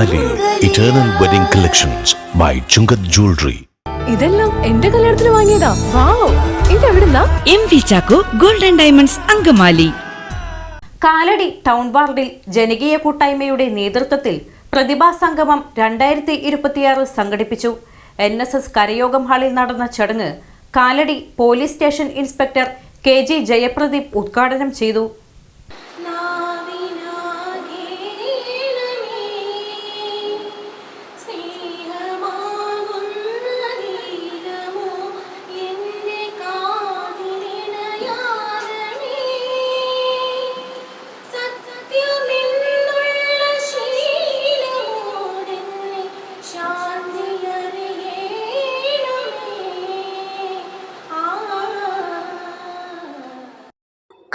Angamaly eternal wedding collections by Chungath jewellery. ഇതെല്ലാം എന്റെ കല്യാണത്തിന് വാങ്ങിയതാ. വാവ്, ഇതെവിടുന്നാ? MV Chacko golden diamonds Angamaly. Kalady town വാർഡിൽ ജനകീയ കൂട്ടായ്മയുടെ നേതൃത്വത്തിൽ പ്രതിഭാ സംഗമം 2026 സംഘടിപ്പിച്ചു. NSS കരയോഗം ഹാളിൽ നടന്ന ചടങ്ങ് Kalady police station inspector KG Jayapradeep ഉദ്ഘാടനം ചെയ്തു.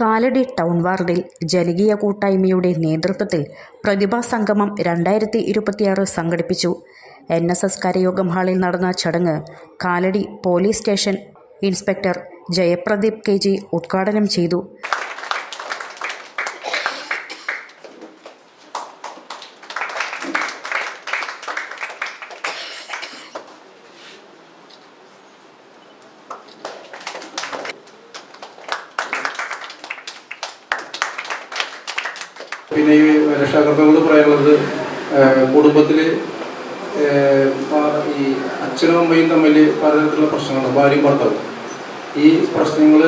കാലടി ടൗൺ വാർഡിൽ ജനകീയ കൂട്ടായ്മയുടെ നേതൃത്വത്തിൽ പ്രതിഭാ സംഗമം 2026 സംഘടിപ്പിച്ചു. NSS കരയോഗം ഹാളിൽ നടന്ന ചടങ്ങ് Kalady police station inspector Jayapradeep KG ഉദ്ഘാടനം ചെയ്തു. പിന്നെ ഈ രക്ഷാകർത്താക്കളോട് പറയാനുള്ളത്, കുടുംബത്തിൽ ഈ അച്ഛനും അമ്മയും തമ്മിൽ പലതരത്തിലുള്ള പ്രശ്നങ്ങളാണ്. ഭാര്യയും ഭർത്താവും ഈ പ്രശ്നങ്ങൾ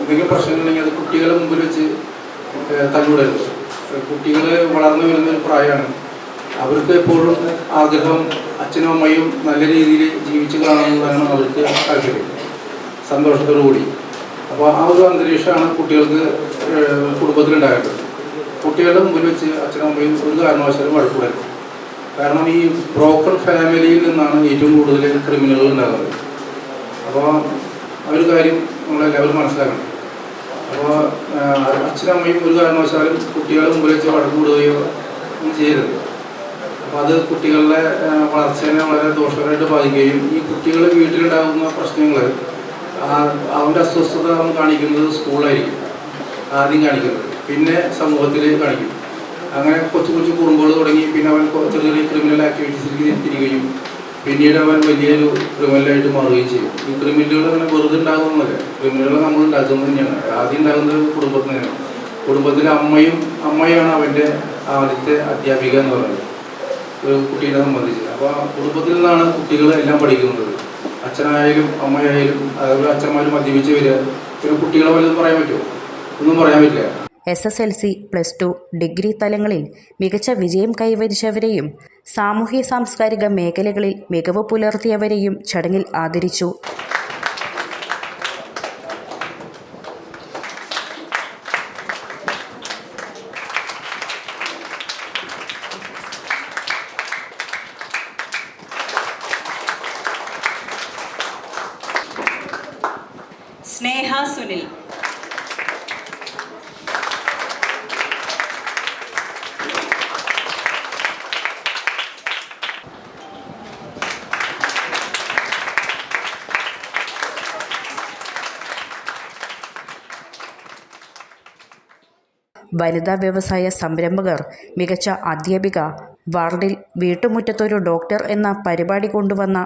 എന്തെങ്കിലും പ്രശ്നങ്ങളുണ്ടെങ്കിൽ അത് കുട്ടികളെ മുമ്പിൽ വെച്ച് തള്ളിവിടരുത്. കുട്ടികൾ വളർന്നു വരുന്ന ഒരു പ്രായമാണ്. അവർക്ക് എപ്പോഴും ആഗ്രഹം അച്ഛനും അമ്മയും നല്ല രീതിയിൽ ജീവിച്ച് കാണുന്നതാണ് അവർക്ക് താല്പര്യം, സന്തോഷത്തോടു കൂടി. അപ്പോൾ ആ ഒരു അന്തരീക്ഷമാണ് കുട്ടികൾക്ക് കുടുംബത്തിലുണ്ടാകേണ്ടത്. കുട്ടികളുടെ മുമ്പിൽ വെച്ച് അച്ഛനും അമ്മയും ഒരു കാരണവശാലും വഴക്കൂടരുത്. കാരണം ഈ ബ്രോക്കൺ ഫാമിലിയിൽ നിന്നാണ് ഏറ്റവും കൂടുതൽ ക്രിമിനലുകൾ ഉണ്ടാകുന്നത്. അപ്പോൾ ആ ഒരു കാര്യം നമ്മളെല്ലാവരും മനസ്സിലാക്കണം. അപ്പോൾ അച്ഛനും അമ്മയും ഒരു കാരണവശാലും കുട്ടികളുടെ മുമ്പിൽ വെച്ച് വഴക്കൂടുകയോ ഒന്നും ചെയ്യരുത്. അപ്പോൾ അത് കുട്ടികളുടെ വളർച്ചയെ വളരെ ദോഷകരമായിട്ട് ബാധിക്കുകയും ഈ കുട്ടികൾ വീട്ടിലുണ്ടാകുന്ന പ്രശ്നങ്ങൾ അവൻ്റെ അസ്വസ്ഥത അവൻ കാണിക്കുന്നത് സ്കൂളിലായിരിക്കും ആദ്യം കാണിക്കുന്നത്, പിന്നെ സമൂഹത്തിൽ കാണിക്കും. അങ്ങനെ കൊച്ചു കൊച്ചു കുറുമ്പുകൾ തുടങ്ങി പിന്നെ അവൻ ചെറിയ ചെറിയ ക്രിമിനൽ ആക്ടിവിറ്റീസിലേക്ക് തിരികുകയും പിന്നീട് അവൻ വലിയൊരു ക്രിമിനലായിട്ട് മാറുകയും ചെയ്യും. ഈ ക്രിമിനലുകൾ അങ്ങനെ വെറുതെ ഉണ്ടാകുന്നതല്ല, ക്രിമിനലുകൾ നമ്മൾ ഉണ്ടാക്കുന്നത് തന്നെയാണ്. ആദ്യം ഉണ്ടാകുന്നത് കുടുംബത്തിൽ തന്നെയാണ്. കുടുംബത്തിലെ അമ്മയാണ് അവൻ്റെ ആദ്യത്തെ അധ്യാപിക എന്ന് പറയുന്നത് ഒരു കുട്ടീനെ സംബന്ധിച്ച്. അപ്പോൾ കുടുംബത്തിൽ നിന്നാണ് കുട്ടികൾ എല്ലാം പഠിക്കുന്നത്. അച്ഛനായാലും അമ്മയായാലും അതുപോലെ അച്ഛന്മാർ മദ്യപിച്ച് വരിക, പിന്നെ കുട്ടികളെ വല്ലതും പറയാൻ പറ്റുമോ? ഒന്നും പറയാൻ പറ്റില്ല. SSLC, +2, ഡിഗ്രി തലങ്ങളിൽ മികച്ച വിജയം കൈവരിച്ചവരെയും സാമൂഹ്യ സാംസ്കാരിക മേഖലകളിൽ മികവ് പുലർത്തിയവരെയും ചടങ്ങിൽ ആദരിച്ചു. സ്നേഹ സുനിൽ, വനിതാ വ്യവസായ സംരംഭകർ, മികച്ച അധ്യാപിക, വാർഡിൽ വീട്ടുമുറ്റത്തൊരു ഡോക്ടർ എന്ന പരിപാടി കൊണ്ടുവന്ന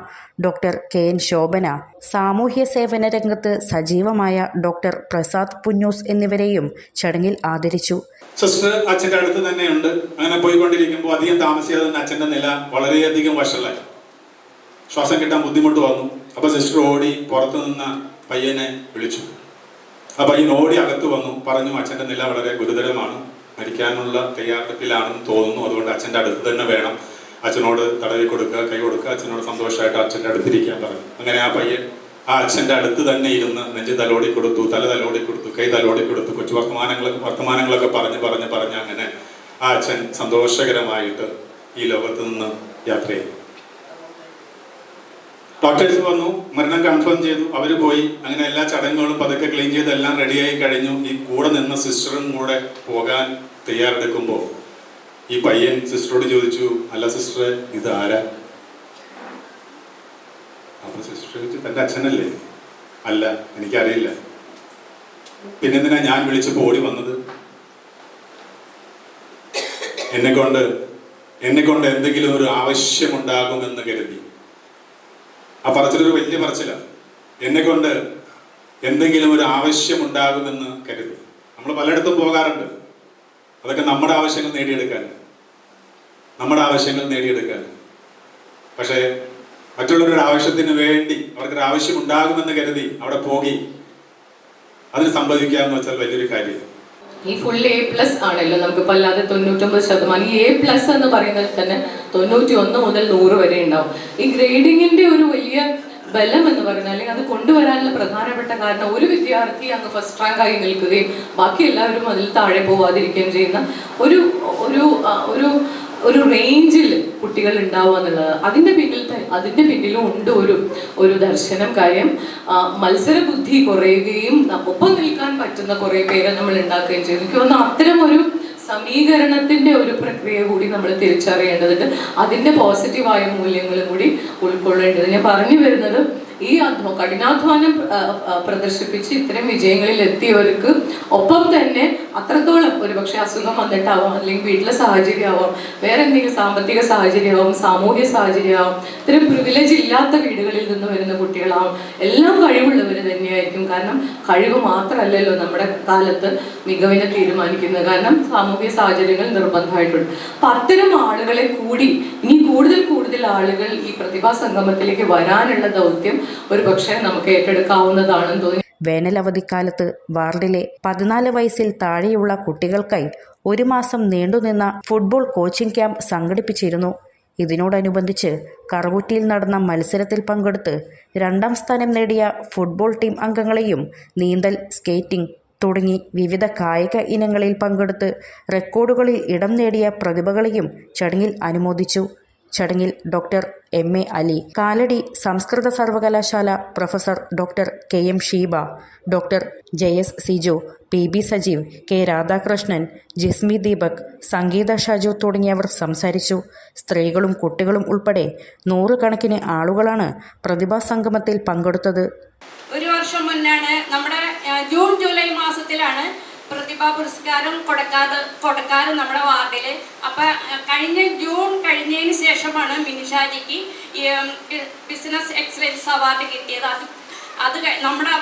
ഡോക്ടർ KN ശോഭന, സാമൂഹ്യ സേവന രംഗത്ത് സജീവമായ ഡോക്ടർ പ്രസാദ് പുന്നൂസ് എന്നിവരെയും ചടങ്ങിൽ ആദരിച്ചു. സിസ്റ്റർ അച്ഛൻ്റെ അടുത്ത് തന്നെയുണ്ട്. അങ്ങനെ പോയിക്കൊണ്ടിരിക്കുമ്പോൾ അധികം താമസിയാതെ തന്നെ അച്ഛൻ്റെ നില വളരെയധികം വഷളായി. ശ്വാസം കിട്ടാൻ ബുദ്ധിമുട്ട് വന്നു. അപ്പോൾ സിസ്റ്റർ ഓടി പുറത്തു നിന്ന പയ്യനെ വിളിച്ചു. ആ പയ്യൻ ഓടി അകത്ത് വന്നു, പറഞ്ഞു അച്ഛൻ്റെ നില വളരെ ഗുരുതരമാണ്, മരിക്കാനുള്ള തയ്യാറെടുപ്പിലാണെന്ന് തോന്നുന്നു, അതുകൊണ്ട് അച്ഛൻ്റെ അടുത്ത് തന്നെ വേണം, അച്ഛനോട് തടവി കൊടുക്കുക, കൈ കൊടുക്കുക, അച്ഛനോട് സന്തോഷമായിട്ട് അച്ഛൻ്റെ അടുത്തിരിക്കാൻ പറഞ്ഞു. അങ്ങനെ ആ പയ്യൻ ആ അച്ഛൻ്റെ അടുത്ത് തന്നെ ഇരുന്ന് നെഞ്ച് തലോടി കൊടുത്തു, തല തലോടി കൊടുത്തു, കൈ തലോടി കൊടുത്തു, കൊച്ചു വർത്തമാനങ്ങളൊക്കെ പറഞ്ഞ് അങ്ങനെ ആ അച്ഛൻ സന്തോഷകരമായിട്ട് ഈ ലോകത്ത് നിന്ന് യാത്ര ചെയ്തു. ഡോക്ടേഴ്സ് വന്നു, മരണം കൺഫേം ചെയ്തു, അവർ പോയി. അങ്ങനെ എല്ലാ ചടങ്ങുകളും പതുക്കെ ക്ലീൻ ചെയ്ത് എല്ലാം റെഡിയായി കഴിഞ്ഞു. ഈ കൂടെ നിന്ന സിസ്റ്ററും കൂടെ പോകാൻ തയ്യാറെടുക്കുമ്പോൾ ഈ പയ്യൻ സിസ്റ്ററോട് ചോദിച്ചു, അല്ല സിസ്റ്ററെ, ഇത് ആരാ? അപ്പൊ സിസ്റ്റർ ചോദിച്ചു, തൻ്റെ അച്ഛനല്ലേ? അല്ല, എനിക്കറിയില്ല. പിന്നെന്തിനാ ഞാൻ വിളിച്ചപ്പോൾ ഓടി വന്നത്? എന്നെ കൊണ്ട് എന്നെ കൊണ്ട് എന്തെങ്കിലും ഒരു ആവശ്യമുണ്ടാകുമെന്ന് കരുതി. ആ പറച്ചിലൊരു വലിയ പറച്ചിലാണ്. എന്നെ കൊണ്ട് എന്തെങ്കിലും ഒരു ആവശ്യമുണ്ടാകുമെന്ന് കരുതി. നമ്മൾ പലയിടത്തും പോകാറുണ്ട്. അതൊക്കെ നമ്മുടെ ആവശ്യങ്ങൾ നേടിയെടുക്കാൻ. പക്ഷേ മറ്റുള്ളവരുടെ ആവശ്യത്തിന് വേണ്ടി അവർക്കൊരു ആവശ്യമുണ്ടാകുമെന്ന് കരുതി അവിടെ പോയി അതിന് സംഭവിക്കാന്ന് വെച്ചാൽ വലിയൊരു കാര്യം. ഈ ഫുൾ A+ ആണല്ലോ നമുക്കിപ്പോൾ, അല്ലാതെ 99%. ഈ A+ എന്ന് പറയുന്നത് തന്നെ 91 മുതൽ 100 വരെ ഉണ്ടാവും. ഈ ഗ്രേഡിങ്ങിന്റെ ഒരു വലിയ ബലം എന്ന് പറയുന്നത്, അല്ലെങ്കിൽ അത് കൊണ്ടുവരാനുള്ള പ്രധാനപ്പെട്ട കാരണം, ഒരു വിദ്യാർത്ഥി അങ്ങ് ഫസ്റ്റ് റാങ്ക് ആയി നിൽക്കുകയും ബാക്കി എല്ലാവരും അതിൽ താഴെ പോവാതിരിക്കുകയും ചെയ്യുന്ന ഒരു ഒരു ഒരു ഒരു റേഞ്ചിൽ കുട്ടികൾ ഉണ്ടാവുക എന്നുള്ളത്. അതിന്റെ പിന്നിലും ഉണ്ട് ഒരു ദർശനം. കാര്യം മത്സര ബുദ്ധി കുറയുകയും ഒപ്പം നിൽക്കാൻ പറ്റുന്ന കുറെ പേരെ നമ്മൾ ഉണ്ടാക്കുകയും ചെയ്തു. എനിക്ക് തോന്നുന്നു അത്തരം ഒരു സമീകരണത്തിന്റെ ഒരു പ്രക്രിയ കൂടി നമ്മൾ തിരിച്ചറിയേണ്ടതുണ്ട്. അതിന്റെ പോസിറ്റീവായ മൂല്യങ്ങളും കൂടി ഉൾക്കൊള്ളേണ്ടത്. ഞാൻ പറഞ്ഞു വരുന്നത്, ഈ കഠിനാധ്വാനം പ്രദർശിപ്പിച്ച് ഇത്തരം വിജയങ്ങളിൽ എത്തിയവർക്ക് ഒപ്പം തന്നെ അത്രത്തോളം ഒരുപക്ഷെ അസുഖം വന്നിട്ടാവാം, അല്ലെങ്കിൽ വീട്ടിലെ സാഹചര്യമാവാം, വേറെ എന്തെങ്കിലും സാമ്പത്തിക സാഹചര്യമാവും, സാമൂഹ്യ സാഹചര്യമാവും, ഇത്തരം പ്രിവിലേജ് ഇല്ലാത്ത വീടുകളിൽ നിന്ന് വരുന്ന കുട്ടികളാവും, എല്ലാം കഴിവുള്ളവർ തന്നെയായിരിക്കും. കാരണം കഴിവ് മാത്രമല്ലല്ലോ നമ്മുടെ കാലത്ത് മികവിനെ തീരുമാനിക്കുന്നത്. കാരണം സാമൂഹ്യ സാഹചര്യങ്ങൾ നിർബന്ധമായിട്ടുണ്ട്. അപ്പൊ അത്തരം ആളുകളെ കൂടി ഇനി കൂടുതൽ ആളുകൾ ഈ പ്രതിഭാ സംഗമത്തിലേക്ക് വരാനുള്ള ദൗത്യം ഒരു പക്ഷേ നമുക്ക് ഏറ്റെടുക്കാവുന്നതാണെന്ന് തോന്നി. വേനലവധിക്കാലത്ത് വാർഡിലെ 14 വയസ്സിൽ താഴെയുള്ള കുട്ടികൾക്കായി 1 മാസം നീണ്ടുനിന്ന ഫുട്ബോൾ കോച്ചിംഗ് ക്യാമ്പ് സംഘടിപ്പിച്ചിരുന്നു. ഇതിനോടനുബന്ധിച്ച് കറുകുറ്റിയിൽ നടന്ന മത്സരത്തിൽ പങ്കെടുത്ത് 2ാം സ്ഥാനം നേടിയ ഫുട്ബോൾ ടീം അംഗങ്ങളെയും നീന്തൽ, സ്കേറ്റിംഗ് തുടങ്ങി വിവിധ കായിക ഇനങ്ങളിൽ പങ്കെടുത്ത് റെക്കോർഡുകളിൽ ഇടം നേടിയ പ്രതിഭകളെയും ചടങ്ങിൽ അനുമോദിച്ചു. ചടങ്ങിൽ ഡോക്ടർ M.A. അലി, കാലടി സംസ്കൃത സർവകലാശാല professor doctor K.M. Sheeba, doctor JS Siju, PB Sajeev, K. Radhakrishnan, Jismi Deepak, Sangeetha Shaju തുടങ്ങിയവർ സംസാരിച്ചു. സ്ത്രീകളും കുട്ടികളും ഉൾപ്പെടെ 100 കണക്കിന് ആളുകളാണ് പ്രതിഭാ സംഗമത്തിൽ പങ്കെടുത്തത്. ഒരു വർഷം മുന്നാണ്, നമ്മുടെ ജൂൺ ജൂലൈ മാസത്തിലാണ് പ്രതിഭാ പുരസ്കാരം കൊടുക്കാറ് നമ്മുടെ വാർഡിൽ. അപ്പം കഴിഞ്ഞ ജൂൺ കഴിഞ്ഞതിന് ശേഷമാണ് മിനിഷാജിക്ക് ബിസിനസ് എക്സലൻസ് അവാർഡ് കിട്ടിയത്. അത് നമ്മുടെ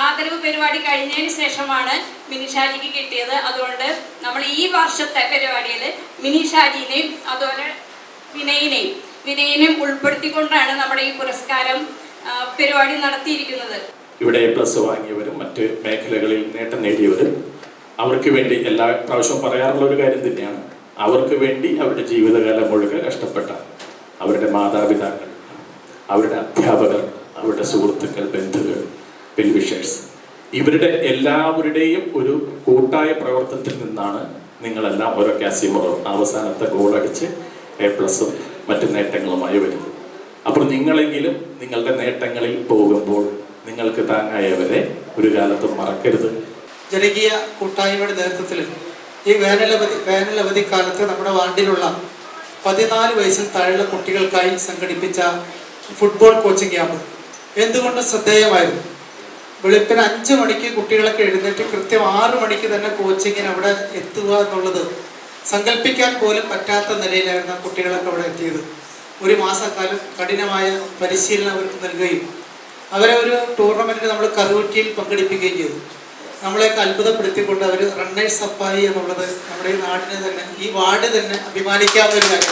ആദരവ് പരിപാടി കഴിഞ്ഞതിന് ശേഷമാണ് മിനിഷാജിക്ക് കിട്ടിയത്. അതുകൊണ്ട് നമ്മൾ ഈ വർഷത്തെ പരിപാടിയിൽ മിനിഷാജിനെയും അതുപോലെ വിനയനെയും ഉൾപ്പെടുത്തിക്കൊണ്ടാണ് നമ്മുടെ ഈ പുരസ്കാരം പരിപാടി നടത്തിയിരിക്കുന്നത്. ഇവിടെ A+ വാങ്ങിയവരും മറ്റ് മേഖലകളിൽ നേട്ടം നേടിയവരും അവർക്ക് വേണ്ടി എല്ലാ പ്രാവശ്യവും പറയാറുള്ള ഒരു കാര്യം തന്നെയാണ്, അവർക്ക് വേണ്ടി അവരുടെ ജീവിതകാലം മുഴുവൻ കഷ്ടപ്പെട്ട അവരുടെ മാതാപിതാക്കൾ, അവരുടെ അധ്യാപകർ, അവരുടെ സുഹൃത്തുക്കൾ, ബന്ധുക്കൾ, വെൽവിഷേഴ്സ്, ഇവരുടെ എല്ലാവരുടെയും ഒരു കൂട്ടായ പ്രവർത്തനത്തിൽ നിന്നാണ് നിങ്ങളെല്ലാം ഓരോ കാസിമറോ അവസാനത്തെ ഗോളടിച്ച് A+ മറ്റു നേട്ടങ്ങളുമായി വരുന്നത്. അപ്പോൾ നിങ്ങളെങ്കിലും നിങ്ങളുടെ നേട്ടങ്ങളിൽ പോകുമ്പോൾ നിങ്ങൾക്ക് താങ്ങായവരെ ഒരു കാലത്തും മറക്കരുത്. ജനകീയ കൂട്ടായ്മയുടെ നേതൃത്വത്തിൽ ഈ വേനലവധിക്കാലത്ത് നമ്മുടെ വാർഡിലുള്ള 14 വയസ്സിൽ താഴെയുള്ള കുട്ടികൾക്കായി സംഘടിപ്പിച്ച ഫുട്ബോൾ കോച്ചിങ് ക്യാമ്പ് എന്തുകൊണ്ട് ശ്രദ്ധേയമായിരുന്നു. വെളുപ്പിന് 5 മണിക്ക് കുട്ടികളൊക്കെ എഴുന്നേറ്റ് കൃത്യം 6 മണിക്ക് തന്നെ കോച്ചിങ്ങിന് അവിടെ എത്തുക എന്നുള്ളത് സങ്കല്പിക്കാൻ പോലും പറ്റാത്ത നിലയിലായിരുന്നു കുട്ടികളൊക്കെ അവിടെ എത്തിയത്. 1 മാസക്കാലം കഠിനമായ പരിശീലനം അവർക്ക് നൽകുകയും അവരെ ഒരു ടൂർണമെൻറ്റിൽ നമ്മൾ കറുകുറ്റിയിൽ പങ്കെടുപ്പിക്കുകയും ചെയ്തു. നമ്മളെയൊക്കെ അത്ഭുതപ്പെടുത്തിക്കൊണ്ട് അവർ റണ്ണേഴ്സ് അപ്പായി എന്നുള്ളത് നമ്മുടെ ഈ നാടിന് തന്നെ, ഈ വാർഡ് തന്നെ അഭിമാനിക്കാവുന്ന ഒരു കാര്യം.